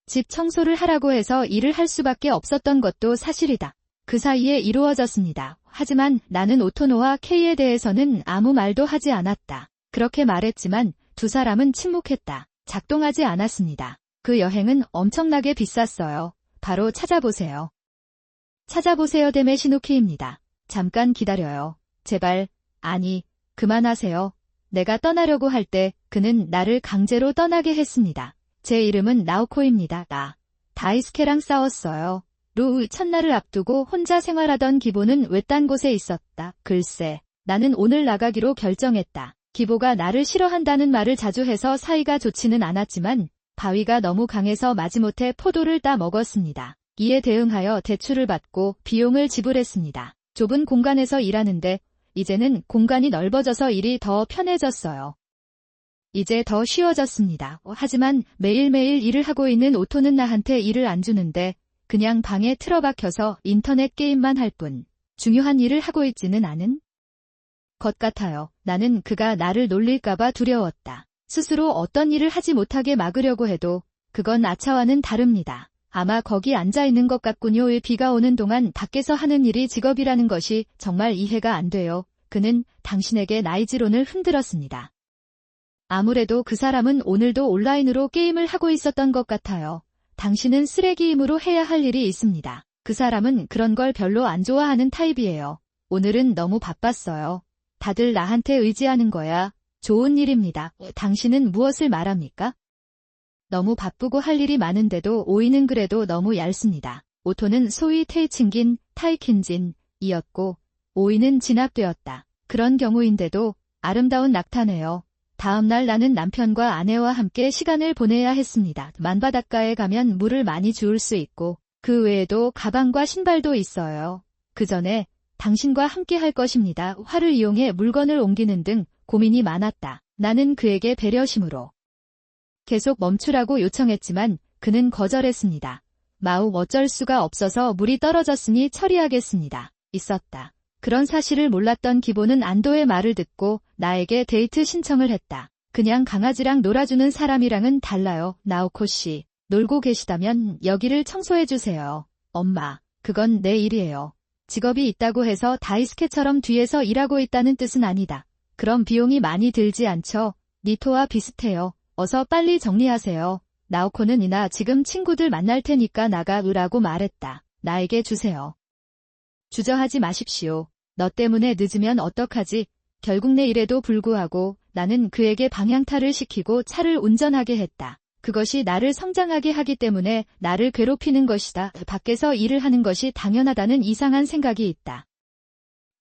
집 청소를 하라고 해서 일을 할 수밖에 없었던 것도 사실이다. 그 사이에 이루어졌습니다. 하지만 나는 오토노와 K에 대해서는 아무 말도 하지 않았다. 그렇게 말했지만 두 사람은 침묵했다. 작동하지 않았습니다. 그 여행은 엄청나게 비쌌어요. 바로 찾아보세요. 찾아보세요. 데메 시누키입니다. 잠깐 기다려요. 제발. 아니, 그만하세요. 내가 떠나려고 할 때 그는 나를 강제로 떠나게 했습니다. 제 이름은 나오코입니다. 나 다이스케랑 싸웠어요. 첫날을 앞두고 혼자 생활하던 기보는 외딴 곳에 있었다. 글쎄, 나는 오늘 나가기로 결정했다. 기보가 나를 싫어한다는 말을 자주 해서 사이가 좋지는 않았지만 바위가 너무 강해서 마지못해 포도를 따 먹었습니다. 이에 대응하여 대출을 받고 비용을 지불했습니다. 좁은 공간에서 일하는데 이제는 공간이 넓어져서 일이 더 편해졌어요. 이제 더 쉬워졌습니다. 하지만 매일매일 일을 하고 있는 오토는 나한테 일을 안 주는데 그냥 방에 틀어박혀서 인터넷 게임만 할 뿐 중요한 일을 하고 있지는 않은 것 같아요. 나는 그가 나를 놀릴까봐 두려웠다. 스스로 어떤 일을 하지 못하게 막으려고 해도 그건 아차와는 다릅니다. 아마 거기 앉아있는 것 같군요. 비가 오는 동안 밖에서 하는 일이 직업이라는 것이 정말 이해가 안 돼요. 그는 당신에게 나이지론을 흔들었습니다. 아무래도 그 사람은 오늘도 온라인으로 게임을 하고 있었던 것 같아요. 당신은 쓰레기임으로 해야 할 일이 있습니다. 그 사람은 그런 걸 별로 안 좋아하는 타입이에요. 오늘은 너무 바빴어요. 다들 나한테 의지하는 거야. 좋은 일입니다. 당신은 무엇을 말합니까? 너무 바쁘고 할 일이 많은데도 오이는 그래도 너무 얇습니다. 오토는 소위 테이칭긴, 타이킨진이었고 오이는 진압되었다. 그런 경우인데도 아름다운 낙타네요. 다음날 나는 남편과 아내와 함께 시간을 보내야 했습니다. 만바닷가에 가면 물을 많이 주울 수 있고 그 외에도 가방과 신발도 있어요. 그 전에 당신과 함께 할 것입니다. 활을 이용해 물건을 옮기는 등 고민이 많았다. 나는 그에게 배려심으로 계속 멈추라고 요청했지만 그는 거절했습니다. 마우 어쩔 수가 없어서 물이 떨어졌으니 처리하겠습니다. 있었다. 그런 사실을 몰랐던 기보는 안도의 말을 듣고 나에게 데이트 신청을 했다. 그냥 강아지랑 놀아주는 사람이랑은 달라요. 나오코 씨, 놀고 계시다면 여기를 청소해주세요. 엄마, 그건 내 일이에요. 직업이 있다고 해서 다이스케처럼 뒤에서 일하고 있다는 뜻은 아니다. 그럼 비용이 많이 들지 않죠? 니토와 비슷해요. 어서 빨리 정리하세요. 나오코는 이나 지금 친구들 만날 테니까 나가으라고 말했다. 나에게 주세요. 주저하지 마십시오. 너 때문에 늦으면 어떡하지? 결국 내 일에도 불구하고 나는 그에게 방향타를 시키고 차를 운전하게 했다. 그것이 나를 성장하게 하기 때문에 나를 괴롭히는 것이다. 밖에서 일을 하는 것이 당연하다는 이상한 생각이 있다.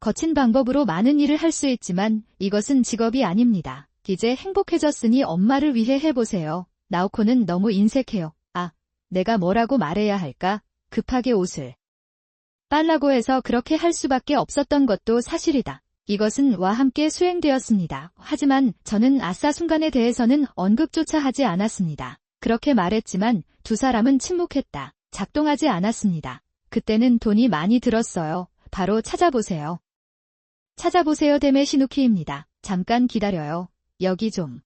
거친 방법으로 많은 일을 할 수 있지만 이것은 직업이 아닙니다. 이제 행복해졌으니 엄마를 위해 해보세요. 나오코는 너무 인색해요. 아, 내가 뭐라고 말해야 할까? 급하게 옷을 빨라고 해서 그렇게 할 수밖에 없었던 것도 사실이다. 이것은 와 함께 수행되었습니다. 하지만 저는 아싸 순간에 대해서는 언급조차 하지 않았습니다. 그렇게 말했지만 두 사람은 침묵했다. 작동하지 않았습니다. 그때는 돈이 많이 들었어요. 바로 찾아보세요. 찾아보세요. 데메 시누키입니다. 잠깐 기다려요. 여기 좀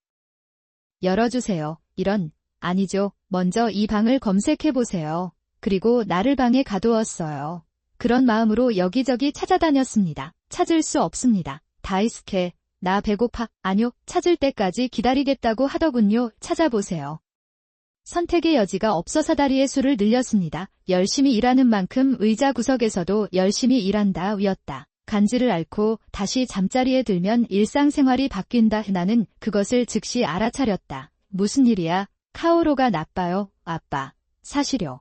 열어주세요. 아니죠. 먼저 이 방을 검색해보세요. 그리고 나를 방에 가두었어요. 그런 마음으로 여기저기 찾아다녔습니다. 찾을 수 없습니다. 다이스케, 나 배고파. 아뇨, 찾을 때까지 기다리겠다고 하더군요. 찾아보세요. 선택의 여지가 없어서 다리의 수를 늘렸습니다. 열심히 일하는 만큼 의자 구석에서도 열심히 일한다 였다. 간지를 앓고 다시 잠자리에 들면 일상생활이 바뀐다. 나는 그것을 즉시 알아차렸다. 무슨 일이야? 카오로가 나빠요. 아빠. 사실요.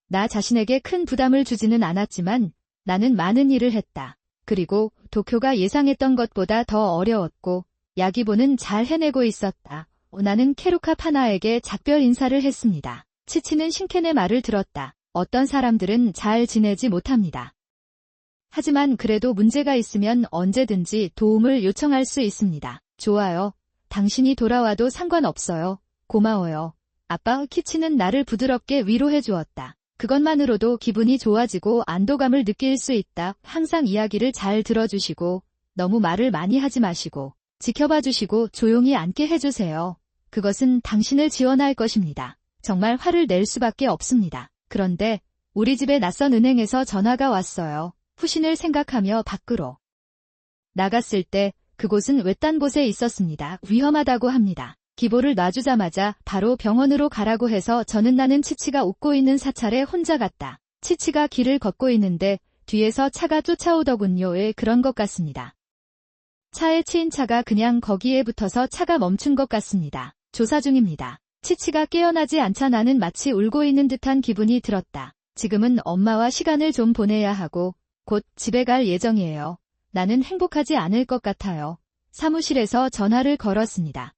나 자신에게 큰 부담을 주지는 않았지만 나는 많은 일을 했다. 그리고 도쿄가 예상했던 것보다 더 어려웠고 야기보는 잘 해내고 있었다. 나는 케루카 파나에게 작별 인사를 했습니다. 치치는 신켄의 말을 들었다. 어떤 사람들은 잘 지내지 못합니다. 하지만 그래도 문제가 있으면 언제든지 도움을 요청할 수 있습니다. 좋아요. 당신이 돌아와도 상관없어요. 고마워요. 아빠. 키치는 나를 부드럽게 위로해 주었다. 그것만으로도 기분이 좋아지고 안도감을 느낄 수 있다. 항상 이야기를 잘 들어주시고 너무 말을 많이 하지 마시고 지켜봐 주시고 조용히 앉게 해주세요. 그것은 당신을 지원할 것입니다. 정말 화를 낼 수밖에 없습니다. 그런데 우리 집에 낯선 은행에서 전화가 왔어요. 후신을 생각하며 밖으로 나갔을 때 그곳은 외딴 곳에 있었습니다. 위험하다고 합니다. 기보를 놔주자마자 바로 병원으로 가라고 해서 저는 나는 치치가 웃고 있는 사찰에 혼자 갔다. 치치가 길을 걷고 있는데 뒤에서 차가 쫓아오더군요. 그런 것 같습니다. 차에 치인 차가 그냥 거기에 붙어서 차가 멈춘 것 같습니다. 조사 중입니다. 치치가 깨어나지 않자 나는 마치 울고 있는 듯한 기분이 들었다. 지금은 엄마와 시간을 좀 보내야 하고 곧 집에 갈 예정이에요. 나는 행복하지 않을 것 같아요. 사무실에서 전화를 걸었습니다.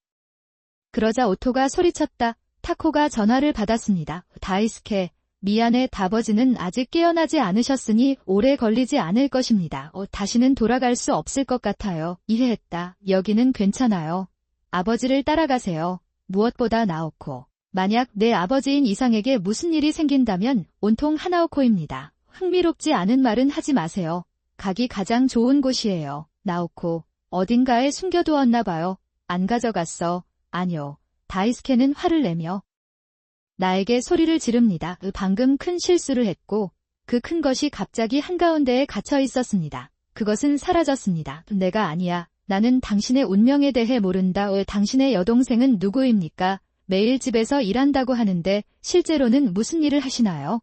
그러자 오토가 소리쳤다. 타코가 전화를 받았습니다. 다이스케, 미안해. 아버지는 아직 깨어나지 않으셨으니 오래 걸리지 않을 것입니다. 다시는 돌아갈 수 없을 것 같아요. 이해했다. 여기는 괜찮아요. 아버지를 따라가세요. 무엇보다 나오코. 만약 내 아버지인 이상에게 무슨 일이 생긴다면 온통 하나오코입니다. 흥미롭지 않은 말은 하지 마세요. 가기 가장 좋은 곳이에요. 나오코. 어딘가에 숨겨두었나 봐요. 안 가져갔어. 아니요. 다이스케는 화를 내며 나에게 소리를 지릅니다. 방금 큰 실수를 했고 그 큰 것이 갑자기 한가운데에 갇혀 있었습니다. 그것은 사라졌습니다. 내가 아니야. 나는 당신의 운명에 대해 모른다. 당신의 여동생은 누구입니까? 매일 집에서 일한다고 하는데 실제로는 무슨 일을 하시나요?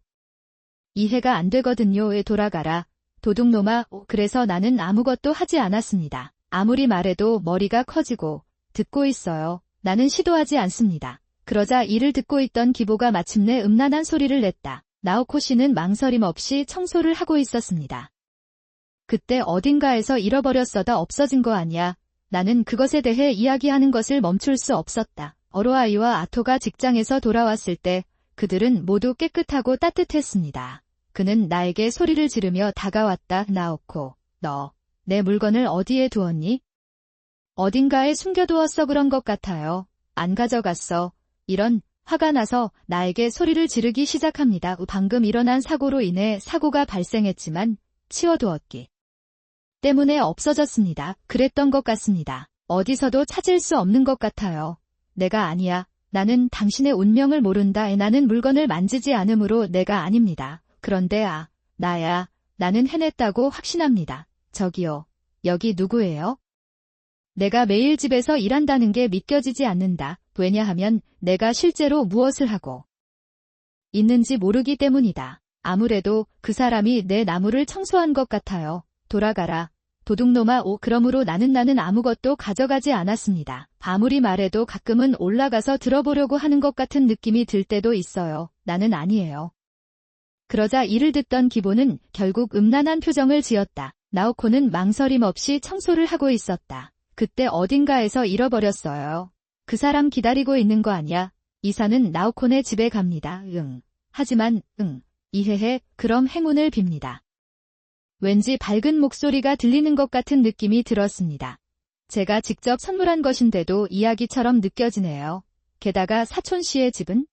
이해가 안 되거든요. 돌아가라. 도둑놈아. 그래서 나는 아무것도 하지 않았습니다. 아무리 말해도 머리가 커지고 듣고 있어요. 나는 시도하지 않습니다. 그러자 이를 듣고 있던 기보가 마침내 음란한 소리를 냈다. 나오코 씨는 망설임 없이 청소를 하고 있었습니다. 그때 어딘가에서 잃어버렸어다 없어진 거 아니야. 나는 그것에 대해 이야기하는 것을 멈출 수 없었다. 어로아이와 아토가 직장에서 돌아왔을 때 그들은 모두 깨끗하고 따뜻했습니다. 그는 나에게 소리를 지르며 다가왔다. 나오코, 너 내 물건을 어디에 두었니? 어딘가에 숨겨두었어. 그런 것 같아요. 안 가져갔어. 이런. 화가 나서 나에게 소리를 지르기 시작합니다. 방금 일어난 사고로 인해 사고가 발생했지만 치워두었기 때문에 없어졌습니다. 그랬던 것 같습니다. 어디서도 찾을 수 없는 것 같아요. 내가 아니야. 나는 당신의 운명을 모른다. 나는 물건을 만지지 않으므로 내가 아닙니다. 그런데 나야. 나는 해냈다고 확신합니다. 저기요. 여기 누구예요? 내가 매일 집에서 일한다는 게 믿겨지지 않는다. 왜냐하면 내가 실제로 무엇을 하고 있는지 모르기 때문이다. 아무래도 그 사람이 내 나무를 청소한 것 같아요. 돌아가라. 도둑놈아. 그러므로 나는 아무것도 가져가지 않았습니다. 아무리 말해도 가끔은 올라가서 들어보려고 하는 것 같은 느낌이 들 때도 있어요. 나는 아니에요. 그러자 이를 듣던 기보는 결국 음란한 표정을 지었다. 나오코는 망설임 없이 청소를 하고 있었다. 그때 어딘가에서 잃어버렸어요. 그 사람 기다리고 있는 거 아니야? 이사는 나오코네 집에 갑니다. 하지만 이해해. 그럼 행운을 빕니다. 왠지 밝은 목소리가 들리는 것 같은 느낌이 들었습니다. 제가 직접 선물한 것인데도 이야기처럼 느껴지네요. 게다가 사촌 씨의 집은?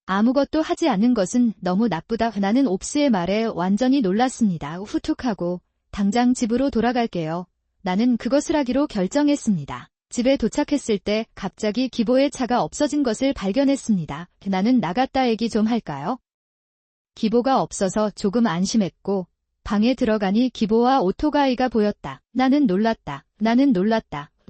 아무것도 하지 않는 것은 너무 나쁘다. 나는 옵스의 말에 완전히 놀랐습니다. 후툭하고 당장 집으로 돌아갈게요. 나는 그것을 하기로 결정했습니다. 집에 도착했을 때 갑자기 기보의 차가 없어진 것을 발견했습니다. 나는 나갔다 얘기 좀 할까요? 기보가 없어서 조금 안심했고 방에 들어가니 기보와 오토가이가 보였다. 나는 놀랐다.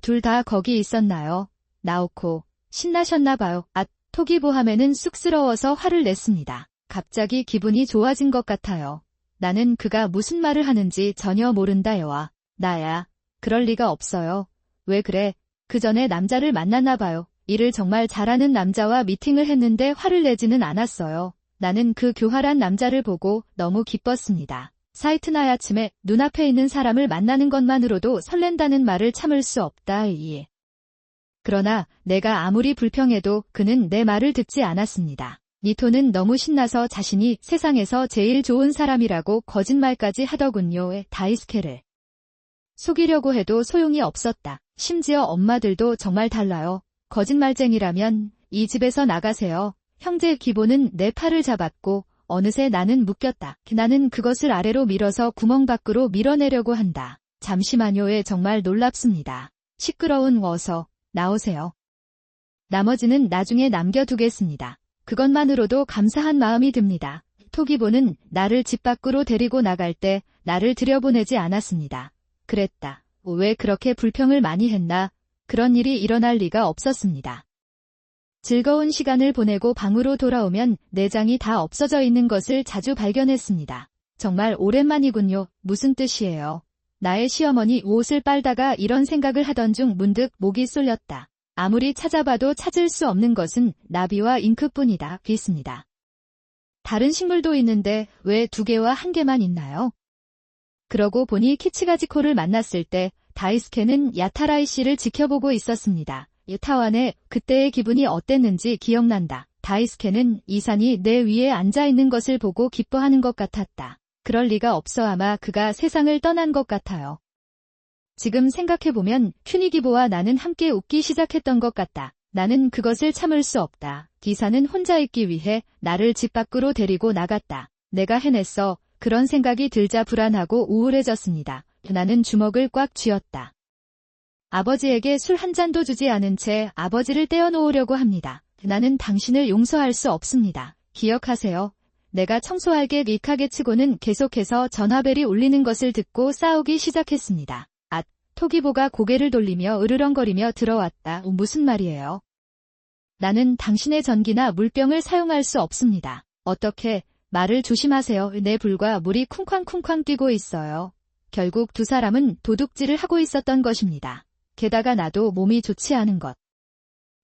둘 다 거기 있었나요? 나오코, 신나셨나 봐요. 토기보함에는 쑥스러워서 화를 냈습니다. 갑자기 기분이 좋아진 것 같아요. 나는 그가 무슨 말을 하는지 전혀 모른다요와. 나야. 그럴 리가 없어요. 왜 그래? 그 전에 남자를 만났나 봐요. 일을 정말 잘하는 남자와 미팅을 했는데 화를 내지는 않았어요. 나는 그 교활한 남자를 보고 너무 기뻤습니다. 사이트나이 아침에 눈앞에 있는 사람을 만나는 것만으로도 설렌다는 말을 참을 수 없다. 그러나 내가 아무리 불평해도 그는 내 말을 듣지 않았습니다. 니토는 너무 신나서 자신이 세상에서 제일 좋은 사람이라고 거짓말까지 하더군요. 다이스케를 속이려고 해도 소용이 없었다. 심지어 엄마들도 정말 달라요. 거짓말쟁이라면 이 집에서 나가세요. 형제 기보는 내 팔을 잡았고 어느새 나는 묶였다. 나는 그것을 아래로 밀어서 구멍 밖으로 밀어내려고 한다. 잠시만요. 정말 놀랍습니다. 시끄러운 어서 나오세요. 나머지는 나중에 남겨두겠습니다. 그것만으로도 감사한 마음이 듭니다. 토기보는 나를 집 밖으로 데리고 나갈 때 나를 들여보내지 않았습니다. 그랬다. 왜 그렇게 불평을 많이 했나? 그런 일이 일어날 리가 없었습니다. 즐거운 시간을 보내고 방으로 돌아오면 내장이 다 없어져 있는 것을 자주 발견했습니다. 정말 오랜만이군요. 무슨 뜻이에요? 나의 시어머니 옷을 빨다가 이런 생각을 하던 중 문득 목이 쏠렸다. 아무리 찾아봐도 찾을 수 없는 것은 나비와 잉크뿐이다. 있습니다. 다른 식물도 있는데 왜 2개와 1개만 있나요? 그러고 보니 키치가지코를 만났을 때 다이스케는 야타라이 씨를 지켜보고 있었습니다. 타완의 그때의 기분이 어땠는지 기억난다. 다이스케는 이산이 내 위에 앉아있는 것을 보고 기뻐하는 것 같았다. 그럴 리가 없어. 아마 그가 세상을 떠난 것 같아요. 지금 생각해보면 큐니기보와 나는 함께 웃기 시작했던 것 같다. 나는 그것을 참을 수 없다. 기사는 혼자 있기 위해 나를 집 밖으로 데리고 나갔다. 내가 해냈어. 그런 생각이 들자 불안하고 우울해졌습니다. 나는 주먹을 꽉 쥐었다. 아버지에게 술 한 잔도 주지 않은 채 아버지를 떼어놓으려고 합니다. 나는 당신을 용서할 수 없습니다. 기억하세요. 내가 청소할게. 믹하게 치고는 계속해서 전화벨이 울리는 것을 듣고 싸우기 시작했습니다. 토기보가 고개를 돌리며 으르렁거리며 들어왔다. 무슨 말이에요? 나는 당신의 전기나 물병을 사용할 수 없습니다. 어떻게? 말을 조심하세요. 내 불과 물이 쿵쾅쿵쾅 뛰고 있어요. 결국 2 사람은 도둑질을 하고 있었던 것입니다. 게다가 나도 몸이 좋지 않은 것.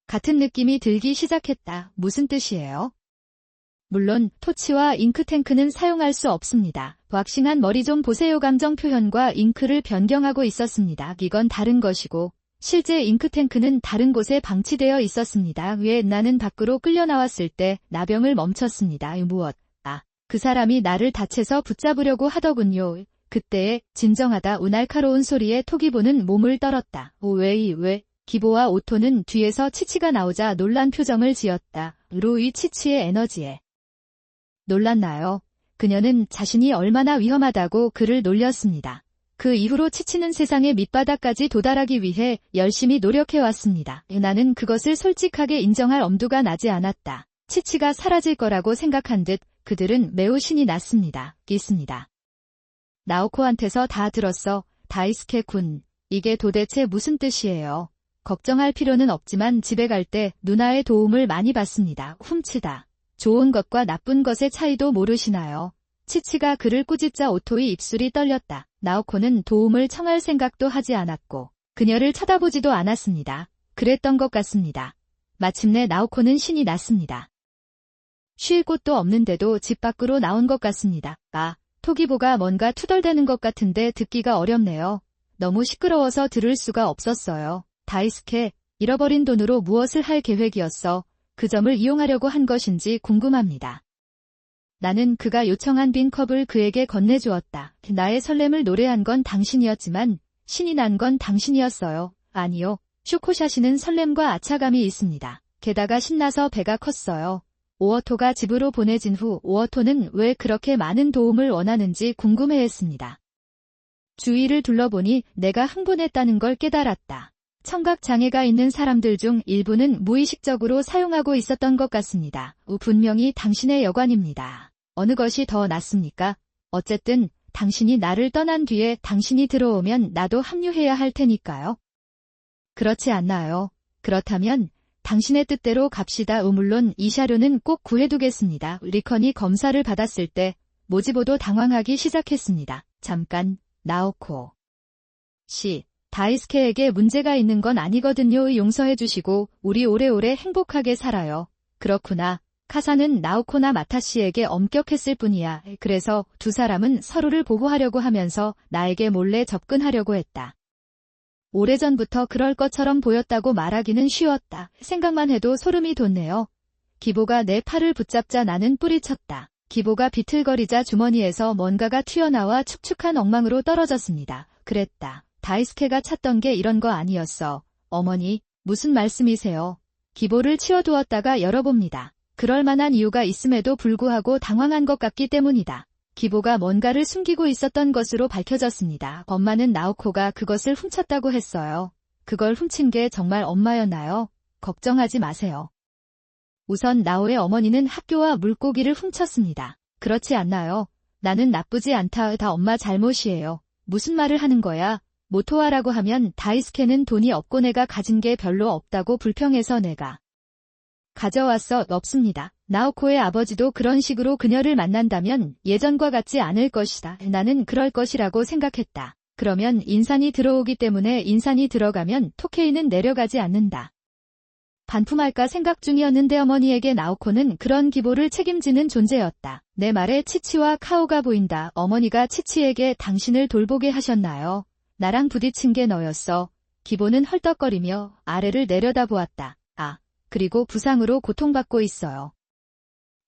같은 느낌이 들기 시작했다. 무슨 뜻이에요? 물론 토치와 잉크탱크는 사용할 수 없습니다. 왁싱한 머리 좀 보세요. 감정 표현과 잉크를 변경하고 있었습니다. 이건 다른 것이고 실제 잉크탱크는 다른 곳에 방치되어 있었습니다. 왜 나는 밖으로 끌려 나왔을 때 나병을 멈췄습니다. 무엇? 그 사람이 나를 다쳐서 붙잡으려고 하더군요. 그때의 진정하다 날카로운 소리에 토기보는 몸을 떨었다. 왜? 기보와 오토는 뒤에서 치치가 나오자 놀란 표정을 지었다. 이 치치의 에너지에 놀랐나요? 그녀는 자신이 얼마나 위험하다고 그를 놀렸습니다. 그 이후로 치치는 세상의 밑바닥까지 도달하기 위해 열심히 노력해왔습니다. 나는 그것을 솔직하게 인정할 엄두가 나지 않았다. 치치가 사라질 거라고 생각한 듯 그들은 매우 신이 났습니다. 있습니다. 나오코한테서 다 들었어. 다이스케 군. 이게 도대체 무슨 뜻이에요? 걱정할 필요는 없지만 집에 갈 때 누나의 도움을 많이 받습니다. 훔치다. 좋은 것과 나쁜 것의 차이도 모르시나요? 치치가 그를 꾸짖자 오토의 입술이 떨렸다. 나오코는 도움을 청할 생각도 하지 않았고 그녀를 쳐다보지도 않았습니다. 그랬던 것 같습니다. 마침내 나오코는 신이 났습니다. 쉴 곳도 없는데도 집 밖으로 나온 것 같습니다. 토기보가 뭔가 투덜대는 것 같은데 듣기가 어렵네요. 너무 시끄러워서 들을 수가 없었어요. 다이스케, 잃어버린 돈으로 무엇을 할 계획이었어? 그 점을 이용하려고 한 것인지 궁금합니다. 나는 그가 요청한 빈 컵을 그에게 건네주었다. 나의 설렘을 노래한 건 당신이었지만 신이 난 건 당신이었어요. 아니요. 슈코샤시는 설렘과 아차감이 있습니다. 게다가 신나서 배가 컸어요. 오어토가 집으로 보내진 후 오어토는 왜 그렇게 많은 도움을 원하는지 궁금해했습니다. 주위를 둘러보니 내가 흥분했다는 걸 깨달았다. 청각 장애가 있는 사람들 중 일부는 무의식적으로 사용하고 있었던 것 같습니다. 분명히 당신의 여관입니다. 어느 것이 더 낫습니까? 어쨌든 당신이 나를 떠난 뒤에 당신이 들어오면 나도 합류해야 할 테니까요. 그렇지 않나요? 그렇다면 당신의 뜻대로 갑시다. 물론 이 샤료는 꼭 구해두겠습니다. 리컨이 검사를 받았을 때 모지보도 당황하기 시작했습니다. 잠깐, 나오코 씨, 다이스케에게 문제가 있는 건 아니거든요. 용서해 주시고 우리 오래오래 행복하게 살아요. 그렇구나. 카사는 나오코나 마타씨에게 엄격했을 뿐이야. 그래서 2 사람은 서로를 보호하려고 하면서 나에게 몰래 접근하려고 했다. 오래전부터 그럴 것처럼 보였다고 말하기는 쉬웠다. 생각만 해도 소름이 돋네요. 기보가 내 팔을 붙잡자 나는 뿌리쳤다. 기보가 비틀거리자 주머니에서 뭔가가 튀어나와 축축한 엉망으로 떨어졌습니다. 그랬다. 다이스케가 찾던 게 이런 거 아니었어. 어머니, 무슨 말씀이세요? 기보를 치워두었다가 열어봅니다. 그럴 만한 이유가 있음에도 불구하고 당황한 것 같기 때문이다. 기보가 뭔가를 숨기고 있었던 것으로 밝혀졌습니다. 엄마는 나오코가 그것을 훔쳤다고 했어요. 그걸 훔친 게 정말 엄마였나요? 걱정하지 마세요. 우선 나오의 어머니는 학교와 물고기를 훔쳤습니다. 그렇지 않나요? 나는 나쁘지 않다. 다 엄마 잘못이에요. 무슨 말을 하는 거야? 모토하라고 하면 다이스케는 돈이 없고 내가 가진 게 별로 없다고 불평해서 내가 가져왔어. 없습니다. 나오코의 아버지도 그런 식으로 그녀를 만난다면 예전과 같지 않을 것이다. 나는 그럴 것이라고 생각했다. 그러면 인산이 들어오기 때문에 인산이 들어가면 토케이는 내려가지 않는다. 반품할까 생각 중이었는데 어머니에게 나오코는 그런 기보를 책임지는 존재였다. 내 말에 치치와 카오가 보인다. 어머니가 치치에게 당신을 돌보게 하셨나요? 나랑 부딪힌 게 너였어. 기보는 헐떡거리며 아래를 내려다보았다. 그리고 부상으로 고통받고 있어요.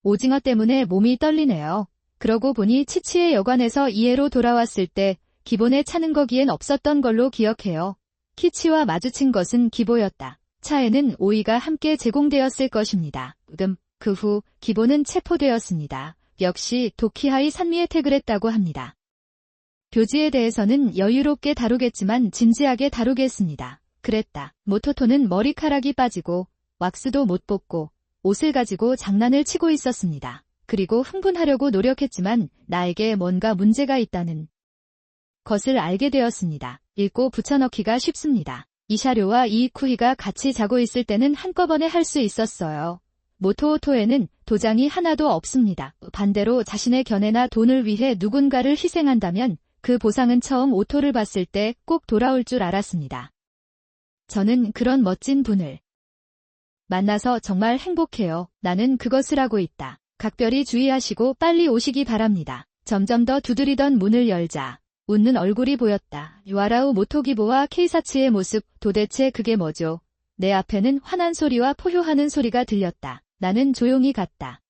오징어 때문에 몸이 떨리네요. 그러고 보니 치치의 여관에서 이해로 돌아왔을 때 기본에 차는 거기엔 없었던 걸로 기억해요. 키치와 마주친 것은 기보였다. 차에는 오이가 함께 제공되었을 것입니다. 그 후 기보는 체포되었습니다. 역시 도키하이 산미에 태그랬다고 합니다. 교지에 대해서는 여유롭게 다루겠지만 진지하게 다루겠습니다. 그랬다. 모토토는 머리카락이 빠지고 왁스도 못 뽑고 옷을 가지고 장난을 치고 있었습니다. 그리고 흥분하려고 노력했지만 나에게 뭔가 문제가 있다는 것을 알게 되었습니다. 읽고 붙여넣기가 쉽습니다. 이샤료와 이쿠히가 같이 자고 있을 때는 한꺼번에 할 수 있었어요. 모토오토에는 도장이 하나도 없습니다. 반대로 자신의 견해나 돈을 위해 누군가를 희생한다면 그 보상은 처음 오토를 봤을 때 꼭 돌아올 줄 알았습니다. 저는 그런 멋진 분을 만나서 정말 행복해요. 나는 그것을 하고 있다. 각별히 주의하시고 빨리 오시기 바랍니다. 점점 더 두드리던 문을 열자 웃는 얼굴이 보였다. 와라우 모토기보와 케이사츠의 모습, 도대체 그게 뭐죠? 내 앞에는 화난 소리와 포효하는 소리가 들렸다. 나는 조용히 갔다.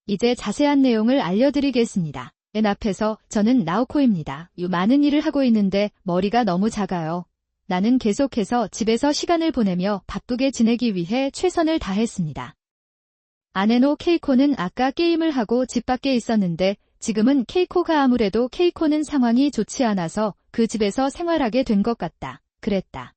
이제 자세한 내용을 알려드리겠습니다. 맨 앞에서 저는 나오코입니다. 많은 일을 하고 있는데 머리가 너무 작아요. 나는 계속해서 집에서 시간을 보내며 바쁘게 지내기 위해 최선을 다했습니다. 아내노 케이코는 아까 게임을 하고 집 밖에 있었는데 지금은 케이코가 아무래도 케이코는 상황이 좋지 않아서 그 집에서 생활하게 된 것 같다. 그랬다.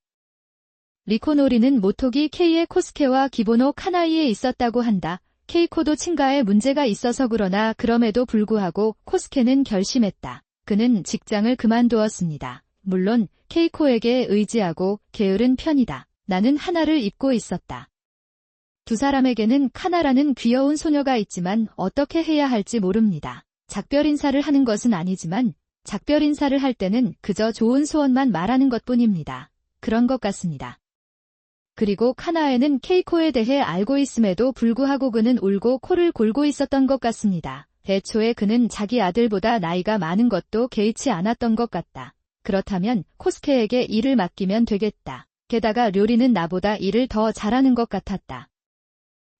리코노리는 모토기 케이의 코스케와 기보노 카나이에 있었다고 한다. 케이코도 친가에 문제가 있어서 그러나 그럼에도 불구하고 코스케는 결심했다. 그는 직장을 그만두었습니다. 물론 케이코에게 의지하고 게으른 편이다. 나는 하나를 입고 있었다. 두 사람에게는 카나라는 귀여운 소녀가 있지만 어떻게 해야 할지 모릅니다. 작별 인사를 하는 것은 아니지만 작별 인사를 할 때는 그저 좋은 소원만 말하는 것뿐입니다. 그런 것 같습니다. 그리고 카나에는 케이코에 대해 알고 있음에도 불구하고 그는 울고 코를 골고 있었던 것 같습니다. 애초에 그는 자기 아들보다 나이가 많은 것도 개의치 않았던 것 같다. 그렇다면 코스케에게 일을 맡기면 되겠다. 게다가 료리는 나보다 일을 더 잘하는 것 같았다.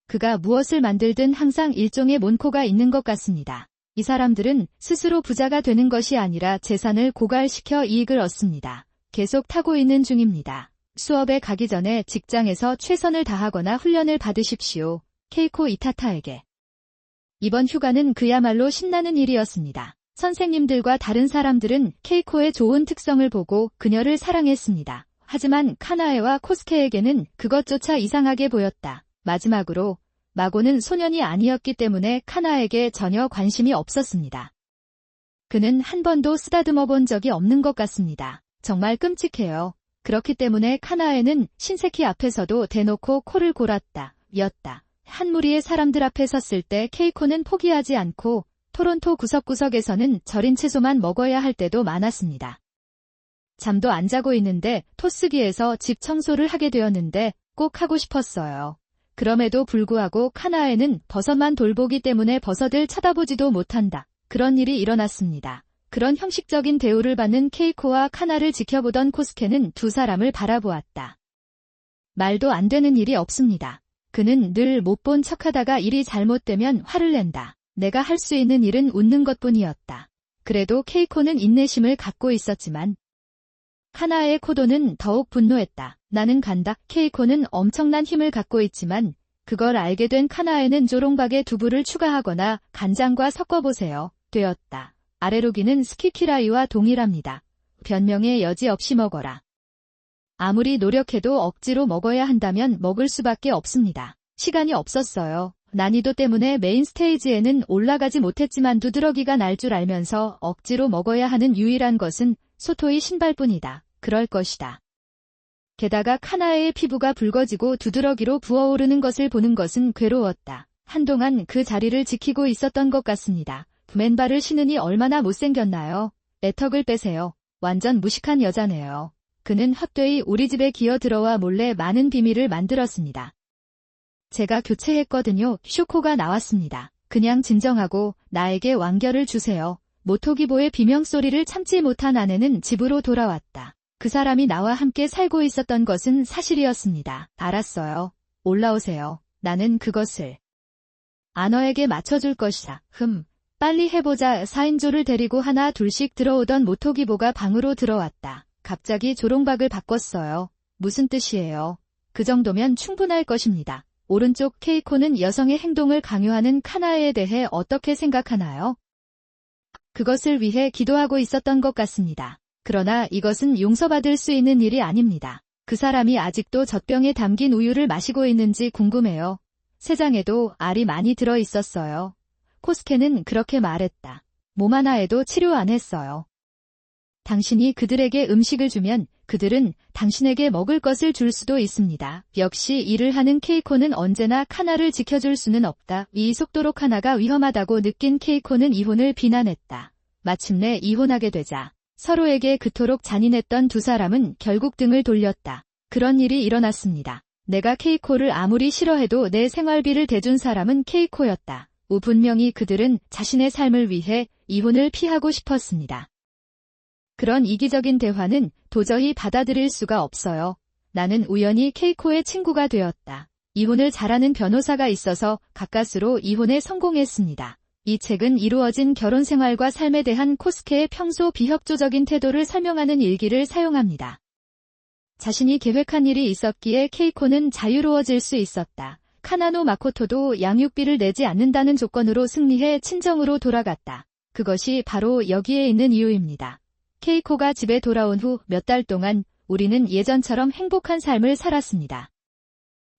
그가 무엇을 만들든 항상 일종의 몬코가 있는 것 같습니다. 이 사람들은 스스로 부자가 되는 것이 아니라 재산을 고갈시켜 이익을 얻습니다. 계속 타고 있는 중입니다. 수업에 가기 전에 직장에서 최선을 다하거나 훈련을 받으십시오. 케이코 이타타에게. 이번 휴가는 그야말로 신나는 일이었습니다. 선생님들과 다른 사람들은 케이코의 좋은 특성을 보고 그녀를 사랑했습니다. 하지만 카나에와 코스케에게는 그것조차 이상하게 보였다. 마지막으로 마고는 소년이 아니었기 때문에 카나에게 전혀 관심이 없었습니다. 그는 한 번도 쓰다듬어 본 적이 없는 것 같습니다. 정말 끔찍해요. 그렇기 때문에 카나에는 신세키 앞에서도 대놓고 코를 골았다. 였다. 한 무리의 사람들 앞에 섰을 때 케이코는 포기하지 않고 토론토 구석구석에서는 절인 채소만 먹어야 할 때도 많았습니다. 잠도 안 자고 있는데 토스기에서 집 청소를 하게 되었는데 꼭 하고 싶었어요. 그럼에도 불구하고 카나에는 버섯만 돌보기 때문에 버섯을 쳐다보지도 못한다. 그런 일이 일어났습니다. 그런 형식적인 대우를 받는 케이코와 카나를 지켜보던 코스케는 두 사람을 바라보았다. 말도 안 되는 일이 없습니다. 그는 늘 못 본 척하다가 일이 잘못되면 화를 낸다. 내가 할 수 있는 일은 웃는 것뿐이었다. 그래도 케이코는 인내심을 갖고 있었지만 카나의 코도는 더욱 분노했다. 나는 간다. 케이코는 엄청난 힘을 갖고 있지만 그걸 알게 된 카나에는 조롱박에 두부를 추가하거나 간장과 섞어보세요. 되었다. 아레로기는 스키키라이와 동일합니다. 변명의 여지 없이 먹어라. 아무리 노력해도 억지로 먹어야 한다면 먹을 수밖에 없습니다. 시간이 없었어요. 난이도 때문에 메인 스테이지에는 올라가지 못했지만 두드러기가 날 줄 알면서 억지로 먹어야 하는 유일한 것은 소토이 신발뿐이다. 그럴 것이다. 게다가 카나에의 피부가 붉어지고 두드러기로 부어오르는 것을 보는 것은 괴로웠다. 한동안 그 자리를 지키고 있었던 것 같습니다. 맨발을 신으니 얼마나 못생겼나요? 애턱을 빼세요. 완전 무식한 여자네요. 그는 헛되이 우리 집에 기어 들어와 몰래 많은 비밀을 만들었습니다. 제가 교체했거든요. 쇼코가 나왔습니다. 그냥 진정하고 나에게 완결을 주세요. 모토기보의 비명소리를 참지 못한 아내는 집으로 돌아왔다. 그 사람이 나와 함께 살고 있었던 것은 사실이었습니다. 알았어요. 올라오세요. 나는 그것을 아너에게 맞춰줄 것이다. 빨리 해보자. 4인조를 데리고 하나 둘씩 들어오던 모토기보가 방으로 들어왔다. 갑자기 조롱박을 바꿨어요. 무슨 뜻이에요? 그 정도면 충분할 것입니다. 오른쪽 케이코는 여성의 행동을 강요하는 카나에에 대해 어떻게 생각하나요? 그것을 위해 기도하고 있었던 것 같습니다. 그러나 이것은 용서받을 수 있는 일이 아닙니다. 그 사람이 아직도 젖병에 담긴 우유를 마시고 있는지 궁금해요. 세장에도 알이 많이 들어 있었어요. 코스케는 그렇게 말했다. 몸 하나에도 치료 안 했어요. 당신이 그들에게 음식을 주면 그들은 당신에게 먹을 것을 줄 수도 있습니다. 역시 일을 하는 케이코는 언제나 카나를 지켜줄 수는 없다. 이 속도로 카나가 위험하다고 느낀 케이코는 이혼을 비난했다. 마침내 이혼하게 되자 서로에게 그토록 잔인했던 두 사람은 결국 등을 돌렸다. 그런 일이 일어났습니다. 내가 케이코를 아무리 싫어해도 내 생활비를 대준 사람은 케이코였다. 분명히 그들은 자신의 삶을 위해 이혼을 피하고 싶었습니다. 그런 이기적인 대화는 도저히 받아들일 수가 없어요. 나는 우연히 케이코의 친구가 되었다. 이혼을 잘하는 변호사가 있어서 가까스로 이혼에 성공했습니다. 이 책은 이루어진 결혼 생활과 삶에 대한 코스케의 평소 비협조적인 태도를 설명하는 일기를 사용합니다. 자신이 계획한 일이 있었기에 케이코는 자유로워질 수 있었다. 카나노 마코토도 양육비를 내지 않는다는 조건으로 승리해 친정으로 돌아갔다. 그것이 바로 여기에 있는 이유입니다. 케이코가 집에 돌아온 후 몇 달 동안 우리는 예전처럼 행복한 삶을 살았습니다.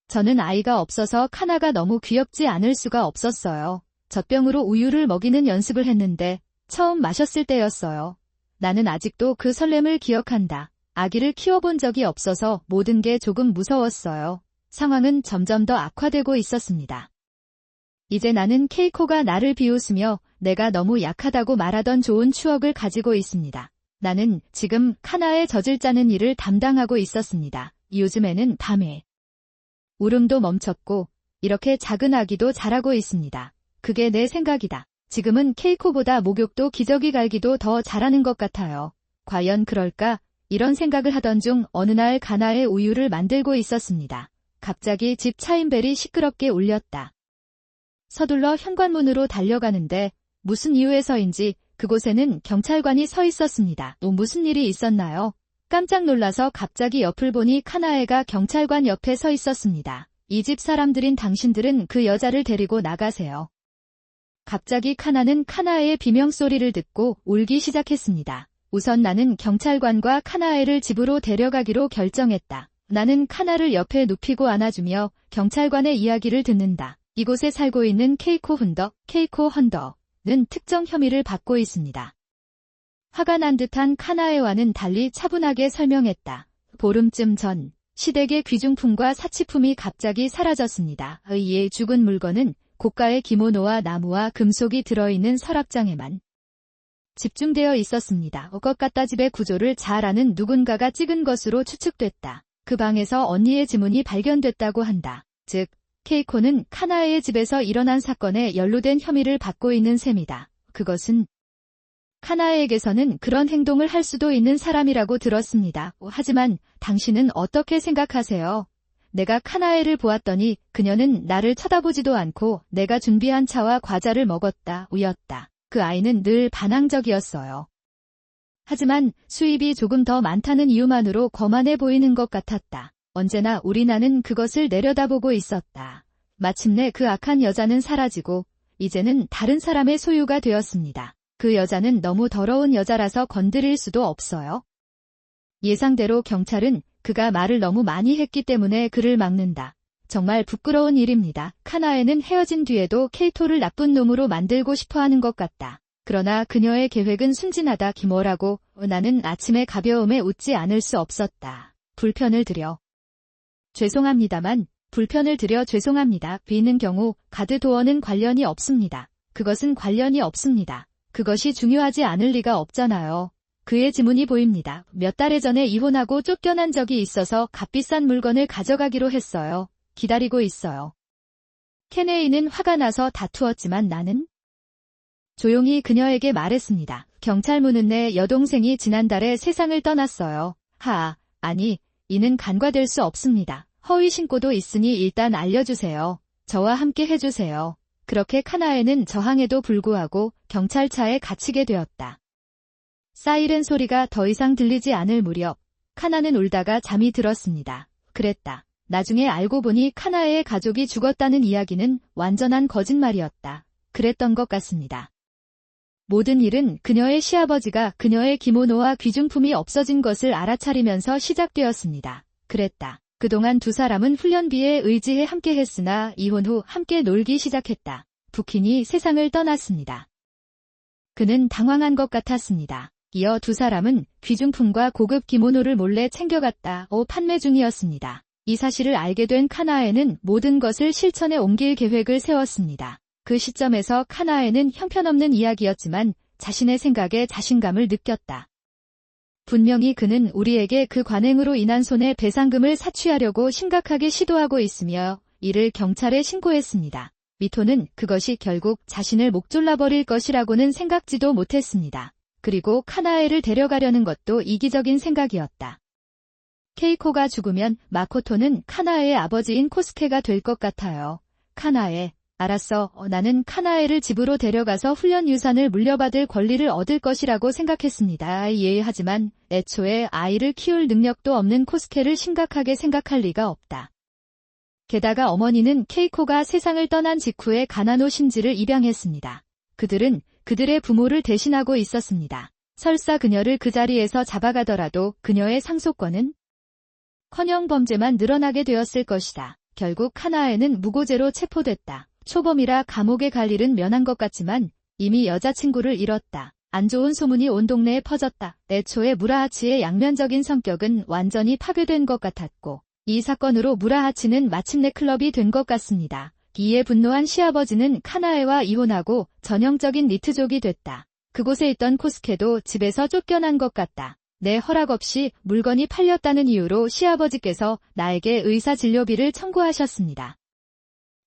저는 아이가 없어서 카나가 너무 귀엽지 않을 수가 없었어요. 젖병으로 우유를 먹이는 연습을 했는데 처음 마셨을 때였어요. 나는 아직도 그 설렘을 기억한다. 아기를 키워본 적이 없어서 모든 게 조금 무서웠어요. 상황은 점점 더 악화되고 있었습니다. 이제 나는 케이코가 나를 비웃으며 내가 너무 약하다고 말하던 좋은 추억을 가지고 있습니다. 나는 지금 카나에 젖을 짜는 일을 담당하고 있었습니다. 요즘에는 밤에 울음도 멈췄고 이렇게 작은 아기도 자라고 있습니다. 그게 내 생각이다. 지금은 케이코보다 목욕도 기저귀 갈기도 더 잘하는 것 같아요. 과연 그럴까? 이런 생각을 하던 중 어느 날 카나의 우유를 만들고 있었습니다. 갑자기 집 차인벨이 시끄럽게 울렸다. 서둘러 현관문으로 달려가는데 무슨 이유에서인지 그곳에는 경찰관이 서 있었습니다. 무슨 일이 있었나요? 깜짝 놀라서 갑자기 옆을 보니 카나에가 경찰관 옆에 서 있었습니다. 이 집 사람들인 당신들은 그 여자를 데리고 나가세요. 갑자기 카나는 카나에의 비명소리를 듣고 울기 시작했습니다. 우선 나는 경찰관과 카나에를 집으로 데려가기로 결정했다. 나는 카나를 옆에 눕히고 안아주며 경찰관의 이야기를 듣는다. 이곳에 살고 있는 케이코 헌더는 특정 혐의를 받고 있습니다. 화가 난 듯한 카나에와는 달리 차분하게 설명했다. 보름쯤 전 시댁의 귀중품과 사치품이 갑자기 사라졌습니다. 이에 죽은 물건은 고가의 기모노와 나무와 금속이 들어있는 서랍장에만 집중되어 있었습니다. 것 같다. 집의 구조를 잘 아는 누군가가 찍은 것으로 추측됐다. 그 방에서 언니의 지문이 발견됐다고 한다. 즉, 케이코는 카나에의 집에서 일어난 사건에 연루된 혐의를 받고 있는 셈이다. 그것은 카나에에게서는 그런 행동을 할 수도 있는 사람이라고 들었습니다. 하지만 당신은 어떻게 생각하세요? 내가 카나에를 보았더니 그녀는 나를 쳐다보지도 않고 내가 준비한 차와 과자를 먹었다. 우였다. 그 아이는 늘 반항적이었어요. 하지만 수입이 조금 더 많다는 이유만으로 거만해 보이는 것 같았다. 언제나 나는 그것을 내려다보고 있었다. 마침내 그 악한 여자는 사라지고 이제는 다른 사람의 소유가 되었습니다. 그 여자는 너무 더러운 여자라서 건드릴 수도 없어요. 예상대로 경찰은 그가 말을 너무 많이 했기 때문에 그를 막는다. 정말 부끄러운 일입니다. 카나에는 헤어진 뒤에도 케이토를 나쁜 놈으로 만들고 싶어하는 것 같다. 그러나 그녀의 계획은 순진하다. 김호라고 나는 아침의 가벼움에 웃지 않을 수 없었다. 불편을 드려 죄송합니다만 불편을 드려 죄송합니다. 비는 경우 가드 도어는 관련이 없습니다. 그것은 관련이 없습니다. 그것이 중요하지 않을 리가 없잖아요. 그의 지문이 보입니다. 몇 달 전에 이혼하고 쫓겨난 적이 있어서 값비싼 물건을 가져가기로 했어요. 기다리고 있어요. 케네이는 화가 나서 다투었지만 나는 조용히 그녀에게 말했습니다. 경찰 무는 내 여동생이 지난달에 세상을 떠났어요. 아니, 이는 간과될 수 없습니다. 허위 신고도 있으니 일단 알려주세요. 저와 함께 해주세요. 그렇게 카나에는 저항에도 불구하고 경찰차에 갇히게 되었다. 사이렌 소리가 더 이상 들리지 않을 무렵 카나는 울다가 잠이 들었습니다. 그랬다. 나중에 알고 보니 카나의 가족이 죽었다는 이야기는 완전한 거짓말이었다. 그랬던 것 같습니다. 모든 일은 그녀의 시아버지가 그녀의 기모노와 귀중품이 없어진 것을 알아차리면서 시작되었습니다. 그랬다. 그동안 두 사람은 훈련비에 의지해 함께 했으나 이혼 후 함께 놀기 시작했다. 부킨이 세상을 떠났습니다. 그는 당황한 것 같았습니다. 이어 두 사람은 귀중품과 고급 기모노를 몰래 챙겨갔다. 판매 중이었습니다. 이 사실을 알게 된 카나에는 모든 것을 실천에 옮길 계획을 세웠습니다. 그 시점에서 카나에는 형편없는 이야기였지만 자신의 생각에 자신감을 느꼈다. 분명히 그는 우리에게 그 관행으로 인한 손해배상금을 사취하려고 심각하게 시도하고 있으며 이를 경찰에 신고했습니다. 미토는 그것이 결국 자신을 목졸라버릴 것이라고는 생각지도 못했습니다. 그리고 카나에를 데려가려는 것도 이기적인 생각이었다. 케이코가 죽으면 마코토는 카나에의 아버지인 코스케가 될 것 같아요. 카나에, 알았어. 나는 카나에를 집으로 데려가서 훈련 유산을 물려받을 권리를 얻을 것이라고 생각했습니다. 하지만 애초에 아이를 키울 능력도 없는 코스케를 심각하게 생각할 리가 없다. 게다가 어머니는 케이코가 세상을 떠난 직후에 가나노 신지를 입양했습니다. 그들은 그들의 부모를 대신하고 있었습니다. 설사 그녀를 그 자리에서 잡아가더라도 그녀의 상속권은 커녕 범죄만 늘어나게 되었을 것이다. 결국 카나에는 무고죄로 체포됐다. 초범이라 감옥에 갈 일은 면한 것 같지만 이미 여자친구를 잃었다. 안 좋은 소문이 온 동네에 퍼졌다. 애초에 무라하치의 양면적인 성격은 완전히 파괴된 것 같았고 이 사건으로 무라하치는 마침내 클럽이 된 것 같습니다. 이에 분노한 시아버지는 카나에와 이혼하고 전형적인 니트족이 됐다. 그곳에 있던 코스케도 집에서 쫓겨난 것 같다. 내 허락 없이 물건이 팔렸다는 이유로 시아버지께서 나에게 의사진료비를 청구하셨습니다.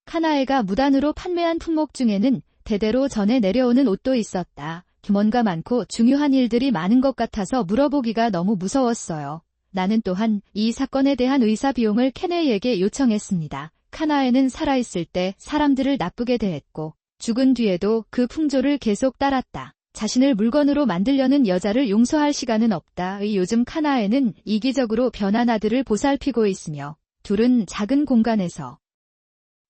카나에가 무단으로 판매한 품목 중에는 대대로 전해 내려오는 옷도 있었다. 뭔가 많고 중요한 일들이 많은 것 같아서 물어보기가 너무 무서웠어요. 나는 또한 이 사건에 대한 의사 비용을 케네이에게 요청했습니다. 카나에는 살아있을 때 사람들을 나쁘게 대했고 죽은 뒤에도 그 풍조를 계속 따랐다. 자신을 물건으로 만들려는 여자를 용서할 시간은 없다. 요즘 카나에는 이기적으로 변한 아들을 보살피고 있으며 둘은 작은 공간에서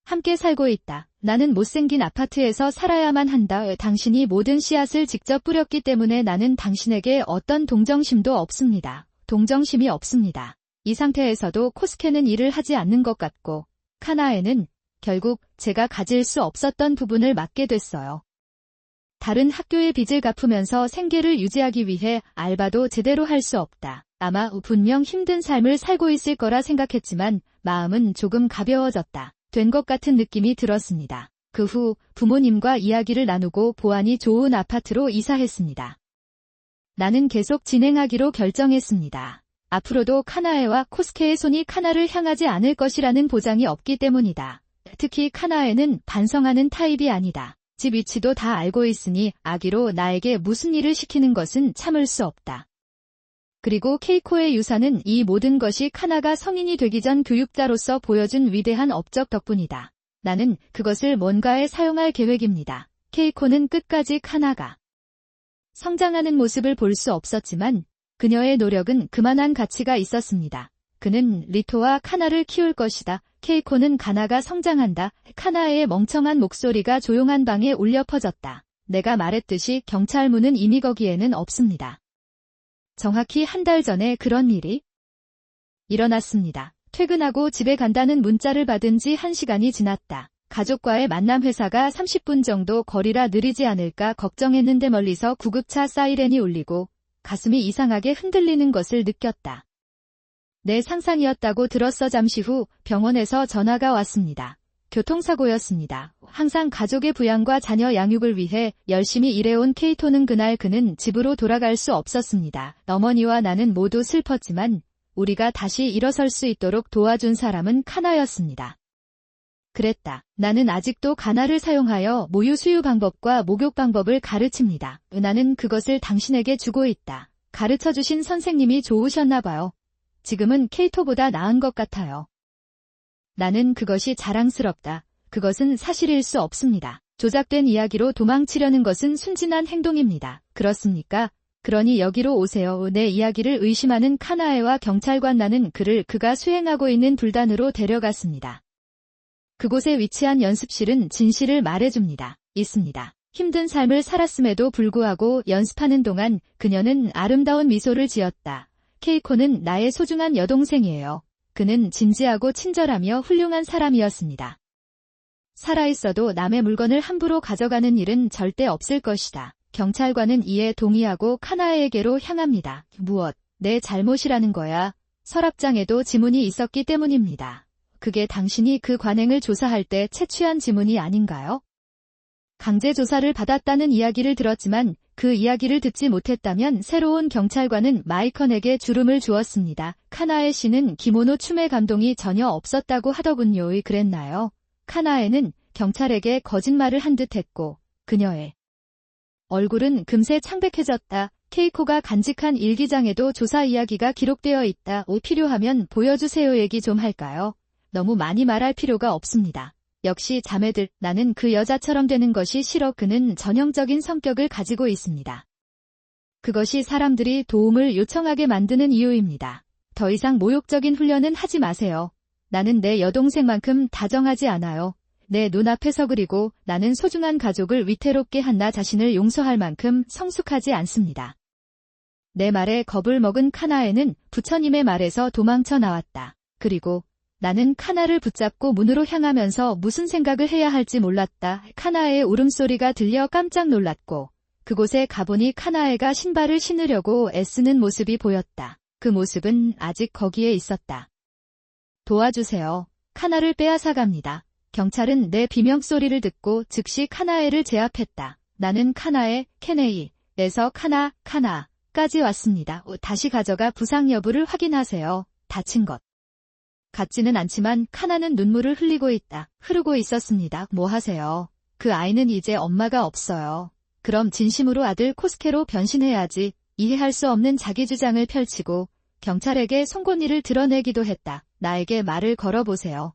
함께 살고 있다. 나는 못생긴 아파트에서 살아야만 한다. 당신이 모든 씨앗을 직접 뿌렸기 때문에 나는 당신에게 어떤 동정심도 없습니다. 동정심이 없습니다. 이 상태에서도 코스케는 일을 하지 않는 것 같고 카나에는 결국 제가 가질 수 없었던 부분을 맡게 됐어요. 다른 학교의 빚을 갚으면서 생계를 유지하기 위해 알바도 제대로 할 수 없다. 아마 분명 힘든 삶을 살고 있을 거라 생각했지만 마음은 조금 가벼워졌다. 된 것 같은 느낌이 들었습니다. 그 후 부모님과 이야기를 나누고 보안이 좋은 아파트로 이사했습니다. 나는 계속 진행하기로 결정했습니다. 앞으로도 카나에와 코스케의 손이 카나를 향하지 않을 것이라는 보장이 없기 때문이다. 특히 카나에는 반성하는 타입이 아니다. 집 위치도 다 알고 있으니 아기로 나에게 무슨 일을 시키는 것은 참을 수 없다. 그리고 케이코의 유산은 이 모든 것이 카나가 성인이 되기 전 교육자로서 보여준 위대한 업적 덕분이다. 나는 그것을 뭔가에 사용할 계획입니다. 케이코는 끝까지 카나가 성장하는 모습을 볼 수 없었지만 그녀의 노력은 그만한 가치가 있었습니다. 그는 리토와 카나를 키울 것이다. 케이코는 카나가 성장한다. 카나의 멍청한 목소리가 조용한 방에 울려 퍼졌다. 내가 말했듯이 경찰 문은 이미 거기에는 없습니다. 정확히 한 달 전에 그런 일이 일어났습니다. 퇴근하고 집에 간다는 문자를 받은 지 1시간이 지났다. 가족과의 만남 회사가 30분 정도 거리라 느리지 않을까 걱정했는데 멀리서 구급차 사이렌이 울리고 가슴이 이상하게 흔들리는 것을 느꼈다. 내 상상이었다고 들었어. 잠시 후 병원에서 전화가 왔습니다. 교통사고였습니다. 항상 가족의 부양과 자녀 양육을 위해 열심히 일해온 케이토는 그는 집으로 돌아갈 수 없었습니다. 어머니와 나는 모두 슬펐지만 우리가 다시 일어설 수 있도록 도와준 사람은 카나였습니다. 그랬다. 나는 아직도 가나를 사용하여 모유 수유 방법과 목욕 방법을 가르칩니다. 나는 그것을 당신에게 주고 있다. 가르쳐주신 선생님이 좋으셨나 봐요. 지금은 케이토보다 나은 것 같아요. 나는 그것이 자랑스럽다. 그것은 사실일 수 없습니다. 조작된 이야기로 도망치려는 것은 순진한 행동입니다. 그렇습니까? 그러니 여기로 오세요. 내 이야기를 의심하는 카나에와 경찰관. 나는 그가 수행하고 있는 불단으로 데려갔습니다. 그곳에 위치한 연습실은 진실을 말해줍니다. 있습니다. 힘든 삶을 살았음에도 불구하고 연습하는 동안 그녀는 아름다운 미소를 지었다. 케이코는 나의 소중한 여동생이에요. 그는 진지하고 친절하며 훌륭한 사람이었습니다. 살아있어도 남의 물건을 함부로 가져가는 일은 절대 없을 것이다. 경찰관은 이에 동의하고 카나에게로 향합니다. 무엇? 내 잘못이라는 거야. 서랍장에도 지문이 있었기 때문입니다. 그게 당신이 그 관행을 조사할 때 채취한 지문이 아닌가요? 강제 조사를 받았다는 이야기를 들었지만 그 이야기를 듣지 못했다면 새로운 경찰관은 마이컨에게 주름을 주었습니다. 카나에 씨는 기모노 춤에 감동이 전혀 없었다고 하더군요. 그랬나요? 카나에는 경찰에게 거짓말을 한 듯 했고 그녀의 얼굴은 금세 창백해졌다. 케이코가 간직한 일기장에도 조사 이야기가 기록되어 있다. 필요하면 보여주세요. 얘기 좀 할까요? 너무 많이 말할 필요가 없습니다. 역시 자매들, 나는 그 여자처럼 되는 것이 싫어. 그는 전형적인 성격을 가지고 있습니다. 그것이 사람들이 도움을 요청하게 만드는 이유입니다. 더 이상 모욕적인 훈련은 하지 마세요. 나는 내 여동생만큼 다정하지 않아요. 내 눈앞에서. 그리고 나는 소중한 가족을 위태롭게 한 나 자신을 용서할 만큼 성숙하지 않습니다. 내 말에 겁을 먹은 카나에는 부처님의 말에서 도망쳐 나왔다. 그리고 나는 카나를 붙잡고 문으로 향하면서 무슨 생각을 해야 할지 몰랐다. 카나에의 울음소리가 들려 깜짝 놀랐고 그곳에 가보니 카나에가 신발을 신으려고 애쓰는 모습이 보였다. 그 모습은 아직 거기에 있었다. 도와주세요. 카나를 빼앗아갑니다. 경찰은 내 비명소리를 듣고 즉시 카나에를 제압했다. 나는 케네이에서 카나까지 왔습니다. 다시 가져가 부상 여부를 확인하세요. 다친 것 같지는 않지만 카나는 눈물을 흐르고 있었습니다. 뭐 하세요? 그 아이는 이제 엄마가 없어요. 그럼 진심으로 아들 코스케로 변신해야지. 이해할 수 없는 자기 주장을 펼치고 경찰에게 송곳니를 드러내기도 했다. 나에게 말을 걸어보세요.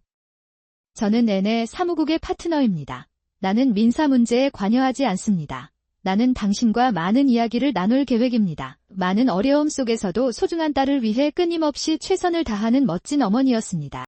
저는 NA 사무국의 파트너입니다. 나는 민사 문제에 관여하지 않습니다. 나는 당신과 많은 이야기를 나눌 계획입니다. 많은 어려움 속에서도 소중한 딸을 위해 끊임없이 최선을 다하는 멋진 어머니였습니다.